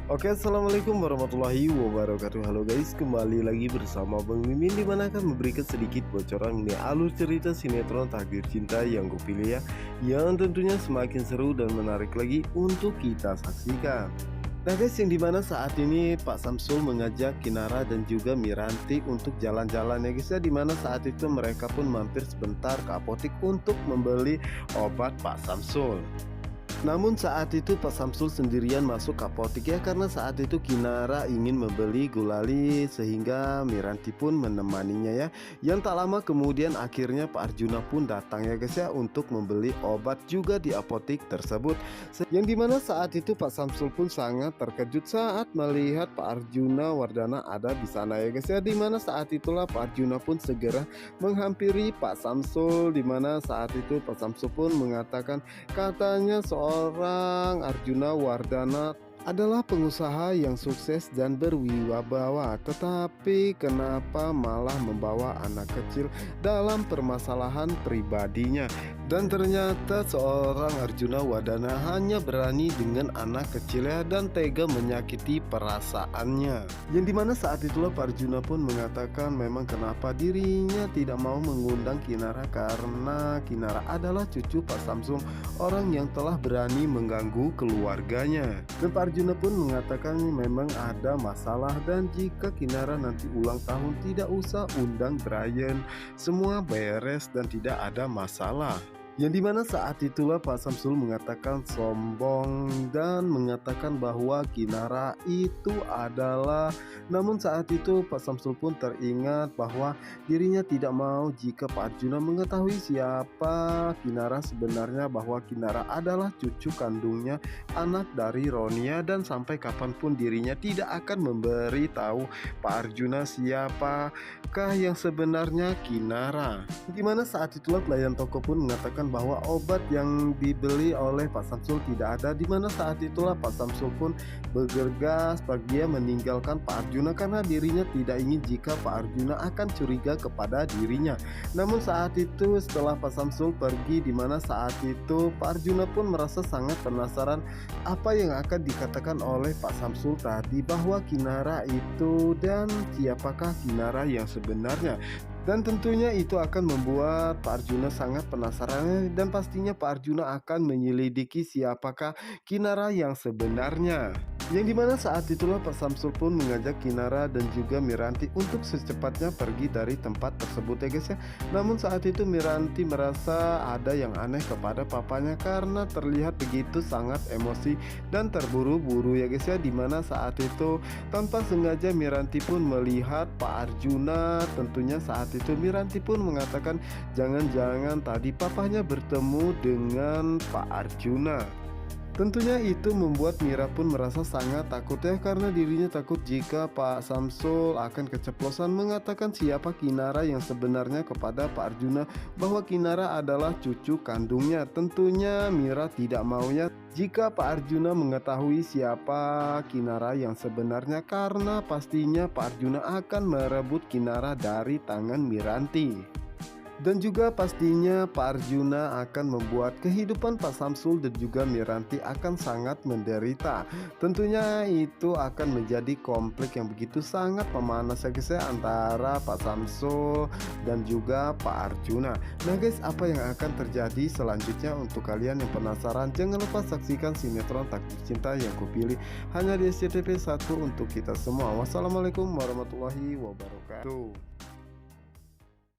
Oke, assalamualaikum warahmatullahi wabarakatuh. Halo guys, kembali lagi bersama Bang Mimin, dimana akan memberikan sedikit bocoran mengenai alur cerita sinetron Takdir Cinta yang kupilih ya, yang tentunya semakin seru dan menarik lagi untuk kita saksikan. Nah guys, yang dimana saat ini Pak Samsul mengajak Kinara dan juga Miranti untuk jalan-jalan ya guys ya, dimana saat itu mereka pun mampir sebentar ke apotek untuk membeli obat Pak Samsul. Namun saat itu Pak Samsul sendirian masuk ke apotek ya, karena saat itu Kinara ingin membeli gulali sehingga Miranti pun menemaninya ya. Yang tak lama kemudian akhirnya Pak Arjuna pun datang ya guys ya, untuk membeli obat juga di apotek tersebut. Yang dimana saat itu Pak Samsul pun sangat terkejut saat melihat Pak Arjuna Wardana ada di sana ya guys ya, dimana saat itulah Pak Arjuna pun segera menghampiri Pak Samsul, dimana saat itu Pak Samsul pun mengatakan katanya seorang Arjuna Wardana adalah pengusaha yang sukses dan berwibawa, tetapi kenapa malah membawa anak kecil dalam permasalahan pribadinya? Dan ternyata seorang Arjuna Wardana hanya berani dengan anak kecilnya dan tega menyakiti perasaannya. Yang dimana saat itulah Pak Arjuna pun mengatakan memang kenapa dirinya tidak mau mengundang Kinara, karena Kinara adalah cucu Pak Samsul, orang yang telah berani mengganggu keluarganya. Dan Pak Arjuna pun mengatakan memang ada masalah, dan jika Kinara nanti ulang tahun tidak usah undang Brian, semua beres dan tidak ada masalah. Yang dimana saat itulah Pak Samsul mengatakan sombong dan mengatakan bahwa Kinara itu adalah, namun saat itu Pak Samsul pun teringat bahwa dirinya tidak mau jika Pak Arjuna mengetahui siapa Kinara sebenarnya, bahwa Kinara adalah cucu kandungnya, anak dari Ronia, dan sampai kapanpun dirinya tidak akan memberitahu Pak Arjuna siapakah yang sebenarnya Kinara. Dimana saat itulah pelayan toko pun mengatakan bahwa obat yang dibeli oleh Pak Samsul tidak ada, dimana saat itulah Pak Samsul pun bergegas pergi meninggalkan Pak Arjuna karena dirinya tidak ingin jika Pak Arjuna akan curiga kepada dirinya. Namun saat itu setelah Pak Samsul pergi, dimana saat itu Pak Arjuna pun merasa sangat penasaran apa yang akan dikatakan oleh Pak Samsul tadi, bahwa Kinara itu dan siapakah Kinara yang sebenarnya. Dan tentunya itu akan membuat Pak Arjuna sangat penasaran, dan pastinya Pak Arjuna akan menyelidiki siapakah Kinara yang sebenarnya. Yang dimana saat itulah Pak Samsul pun mengajak Kinara dan juga Miranti untuk secepatnya pergi dari tempat tersebut ya guys ya. Namun saat itu Miranti merasa ada yang aneh kepada papanya karena terlihat begitu sangat emosi dan terburu-buru ya guys ya. Dimana saat itu tanpa sengaja Miranti pun melihat Pak Arjuna. Tentunya saat itu Miranti pun mengatakan jangan-jangan tadi papanya bertemu dengan Pak Arjuna. Tentunya itu membuat Mira pun merasa sangat takut ya, karena dirinya takut jika Pak Samsul akan keceplosan mengatakan siapa Kinara yang sebenarnya kepada Pak Arjuna, bahwa Kinara adalah cucu kandungnya. Tentunya Mira tidak maunya jika Pak Arjuna mengetahui siapa Kinara yang sebenarnya, karena pastinya Pak Arjuna akan merebut Kinara dari tangan Miranti. Dan juga pastinya Pak Arjuna akan membuat kehidupan Pak Samsul dan juga Miranti akan sangat menderita. Tentunya itu akan menjadi konflik yang begitu sangat memanas ya guys ya, antara Pak Samsul dan juga Pak Arjuna. Nah guys, apa yang akan terjadi selanjutnya? Untuk kalian yang penasaran, jangan lupa saksikan sinetron Takdir Cinta yang kupilih hanya di SCTV 1 untuk kita semua. Wassalamualaikum warahmatullahi wabarakatuh.